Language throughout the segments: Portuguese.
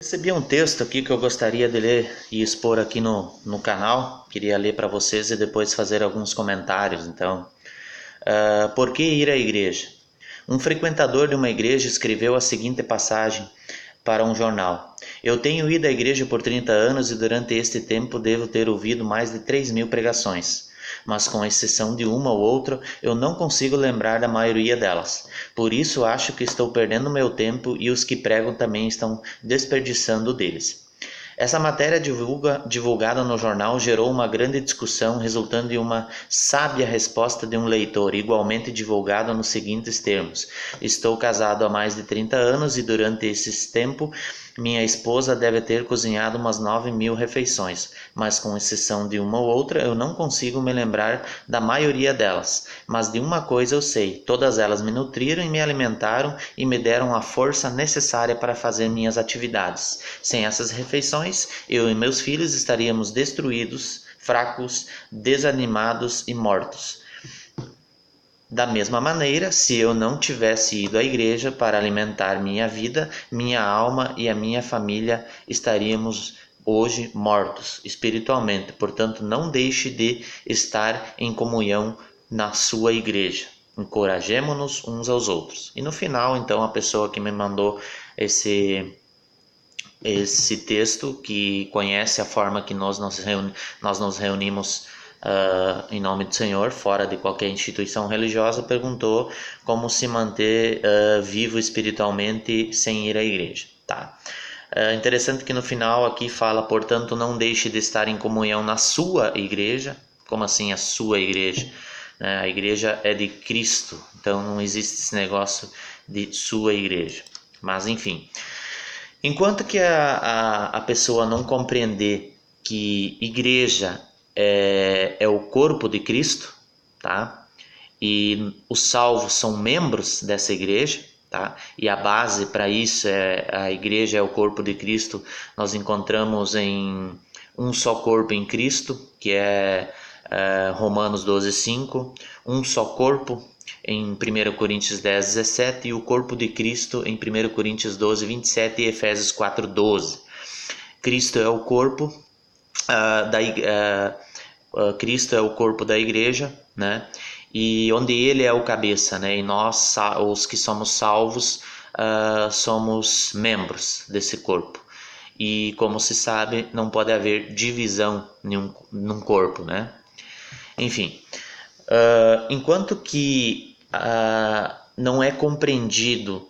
Recebi um texto aqui que eu gostaria de ler e expor aqui no canal. Queria ler para vocês e depois fazer alguns comentários. Então, por que ir à igreja? Um frequentador de uma igreja escreveu a seguinte passagem para um jornal: Eu tenho ido à igreja por 30 anos e durante este tempo devo ter ouvido mais de 3.000 pregações. Mas com exceção de uma ou outra, eu não consigo lembrar da maioria delas. Por isso acho que estou perdendo meu tempo e os que pregam também estão desperdiçando deles. Essa matéria divulgada no jornal gerou uma grande discussão, resultando em uma sábia resposta de um leitor, igualmente divulgada nos seguintes termos: Estou casado há mais de 30 anos e durante esse tempo minha esposa deve ter cozinhado umas 9.000 refeições, mas com exceção de uma ou outra eu não consigo me lembrar da maioria delas. Mas de uma coisa eu sei: todas elas me nutriram e me alimentaram e me deram a força necessária para fazer minhas atividades. Sem essas refeições, eu e meus filhos estaríamos destruídos, fracos, desanimados e mortos. Da mesma maneira, se eu não tivesse ido à igreja para alimentar minha vida, minha alma e a minha família estaríamos hoje mortos espiritualmente. Portanto, não deixe de estar em comunhão na sua igreja. Encorajemo-nos uns aos outros. E no final, então, a pessoa que me mandou esse texto, que conhece a forma que nós nos reunimos em nome do Senhor, fora de qualquer instituição religiosa, perguntou como se manter vivo espiritualmente sem ir à igreja. Tá? Interessante que no final aqui fala: portanto, não deixe de estar em comunhão na sua igreja. Como assim a sua igreja? A igreja é de Cristo, então não existe esse negócio de sua igreja. Mas enfim, enquanto que a pessoa não compreender que igreja é o corpo de Cristo, tá? E os salvos são membros dessa igreja, tá? E a base para isso é a igreja é o corpo de Cristo. Nós encontramos em um só corpo em Cristo, que é Romanos 12:5, um só corpo em 1 Coríntios 10:17 e o corpo de Cristo em 1 Coríntios 12:27 e Efésios 4:12. Cristo é o corpo Cristo é o corpo da igreja, né? E onde ele é o cabeça, né? E nós, os que somos salvos, somos membros desse corpo. E como se sabe, não pode haver divisão num corpo, né? Enfim, enquanto que não é compreendido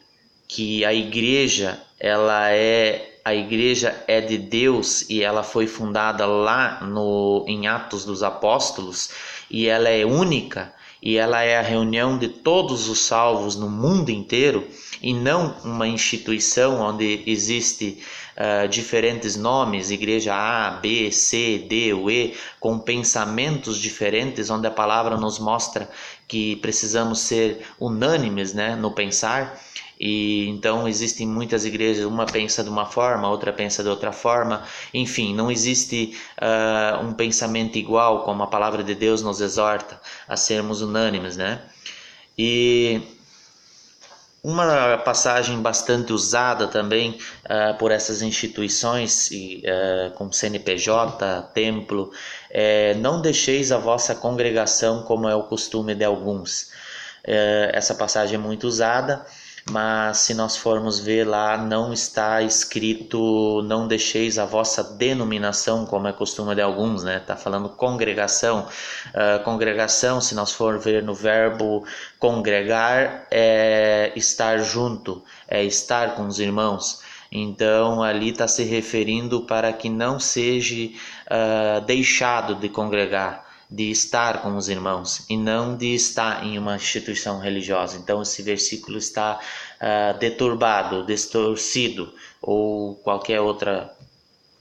que a igreja é de Deus e ela foi fundada lá em Atos dos Apóstolos, e ela é única e ela é a reunião de todos os salvos no mundo inteiro, e não uma instituição onde existe diferentes nomes, igreja A, B, C, D ou E, com pensamentos diferentes, onde a palavra nos mostra que precisamos ser unânimes, né, no pensar. E então existem muitas igrejas, uma pensa de uma forma, outra pensa de outra forma, enfim, não existe um pensamento igual, como a palavra de Deus nos exorta a sermos unânimes, né? E uma passagem bastante usada também por essas instituições, com CNPJ, templo, não deixeis a vossa congregação como é o costume de alguns. Essa passagem é muito usada, mas se nós formos ver lá, não está escrito não deixeis a vossa denominação, como é costume de alguns, né? Está falando congregação. Congregação, se nós for ver no verbo congregar, é estar junto, é estar com os irmãos. Então ali está se referindo para que não seja deixado de congregar, de estar com os irmãos e não de estar em uma instituição religiosa. Então esse versículo está deturbado, distorcido ou qualquer outra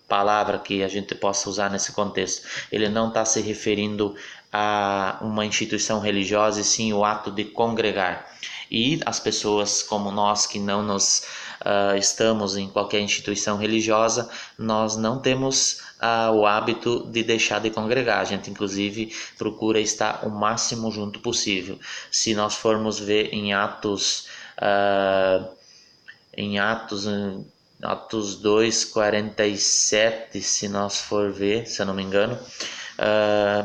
palavra que a gente possa usar nesse contexto. Ele não está se referindo a uma instituição religiosa, e sim o ato de congregar. E as pessoas como nós que não nos estamos em qualquer instituição religiosa, nós não temos o hábito de deixar de congregar. A gente inclusive procura estar o máximo junto possível. Se nós formos ver em Atos Atos 2:47, se nós for ver, se eu não me engano,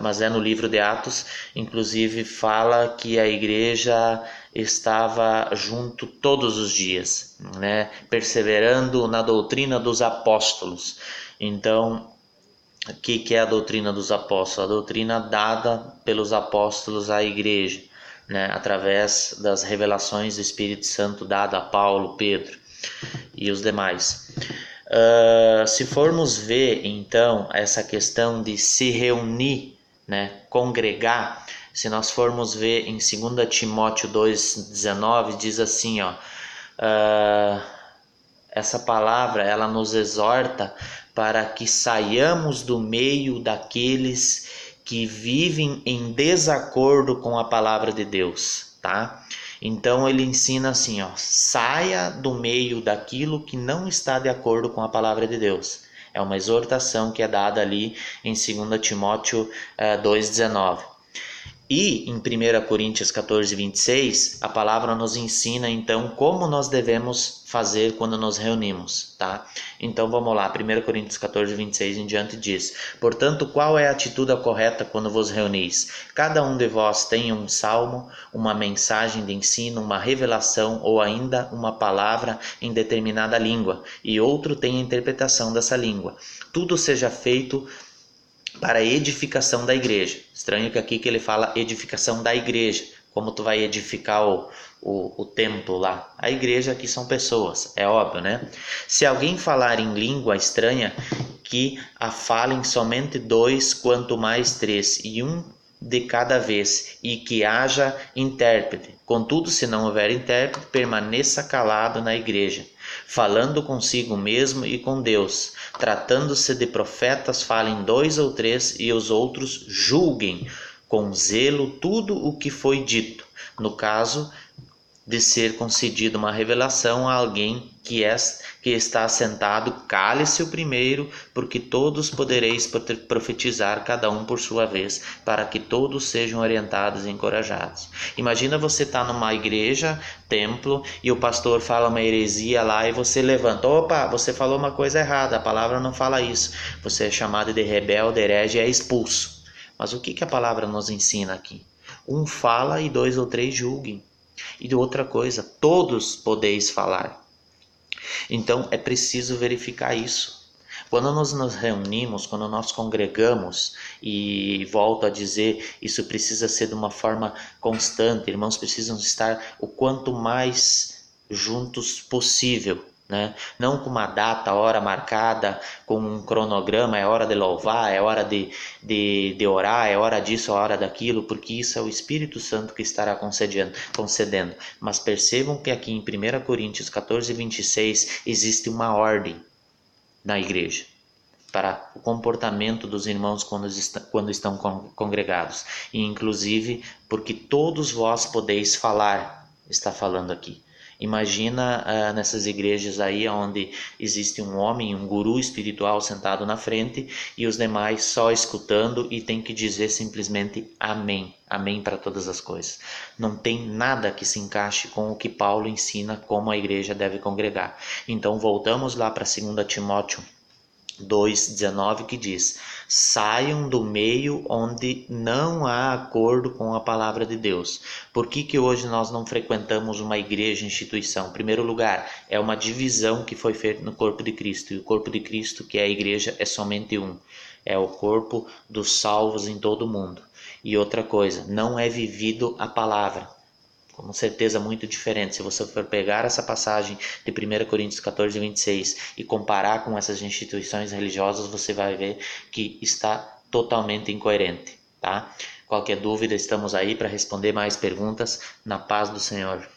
mas é no livro de Atos, inclusive fala que a igreja estava junto todos os dias, né, perseverando na doutrina dos apóstolos. Então, o que é a doutrina dos apóstolos? A doutrina dada pelos apóstolos à igreja, né, através das revelações do Espírito Santo dada a Paulo, Pedro e os demais. Se formos ver, então, essa questão de se reunir, né, congregar, se nós formos ver em 2 Timóteo 2,19, diz assim, ó, essa palavra ela nos exorta para que saiamos do meio daqueles que vivem em desacordo com a palavra de Deus, tá? Então ele ensina assim, ó, saia do meio daquilo que não está de acordo com a palavra de Deus. É uma exortação que é dada ali em 2 Timóteo 2,19. E em 1 Coríntios 14:26, a palavra nos ensina então como nós devemos fazer quando nos reunimos, tá? Então vamos lá, 1 Coríntios 14:26 em diante diz: Portanto, qual é a atitude correta quando vos reunis? Cada um de vós tem um salmo, uma mensagem de ensino, uma revelação ou ainda uma palavra em determinada língua, e outro tem a interpretação dessa língua. Tudo seja feito para a edificação da igreja. Estranho que aqui que ele fala edificação da igreja. Como tu vai edificar o templo lá? A igreja aqui são pessoas, é óbvio, né? Se alguém falar em língua estranha, que a falem somente 2, quanto mais 3, e um de cada vez, e que haja intérprete. Contudo, se não houver intérprete, permaneça calado na igreja, falando consigo mesmo e com Deus. Tratando-se de profetas, falem 2 ou 3, e os outros julguem com zelo tudo o que foi dito. No caso de ser concedida uma revelação a alguém que está sentado, cale-se o primeiro, porque todos podereis profetizar, cada um por sua vez, para que todos sejam orientados e encorajados. Imagina você estar numa igreja, templo, e o pastor fala uma heresia lá e você levanta. Opa, você falou uma coisa errada, a palavra não fala isso. Você é chamado de rebelde, herege e é expulso. Mas o que a palavra nos ensina aqui? Um fala e 2 ou 3 julguem. E de outra coisa, todos podeis falar. Então é preciso verificar isso. Quando nós nos reunimos, quando nós congregamos, e volto a dizer, isso precisa ser de uma forma constante, irmãos precisam estar o quanto mais juntos possível, né? Não com uma data, hora marcada, com um cronograma, é hora de louvar, é hora de orar, é hora disso, é hora daquilo, porque isso é o Espírito Santo que estará concedendo. Mas percebam que aqui em 1 Coríntios 14:26 existe uma ordem na igreja para o comportamento dos irmãos quando estão congregados, e inclusive porque todos vós podeis falar, está falando aqui. Imagina nessas igrejas aí onde existe um homem, um guru espiritual sentado na frente e os demais só escutando e tem que dizer simplesmente amém, amém para todas as coisas. Não tem nada que se encaixe com o que Paulo ensina como a igreja deve congregar. Então voltamos lá para 2 Timóteo 2,19 que diz: saiam do meio onde não há acordo com a palavra de Deus. Por que hoje nós não frequentamos uma igreja, instituição? Em primeiro lugar, é uma divisão que foi feita no corpo de Cristo, e o corpo de Cristo, que é a igreja, é somente um. É o corpo dos salvos em todo o mundo. E outra coisa, não é vivido a palavra. Com certeza muito diferente. Se você for pegar essa passagem de 1 Coríntios 14:26 e comparar com essas instituições religiosas, você vai ver que está totalmente incoerente, tá? Qualquer dúvida, estamos aí para responder mais perguntas. Na paz do Senhor.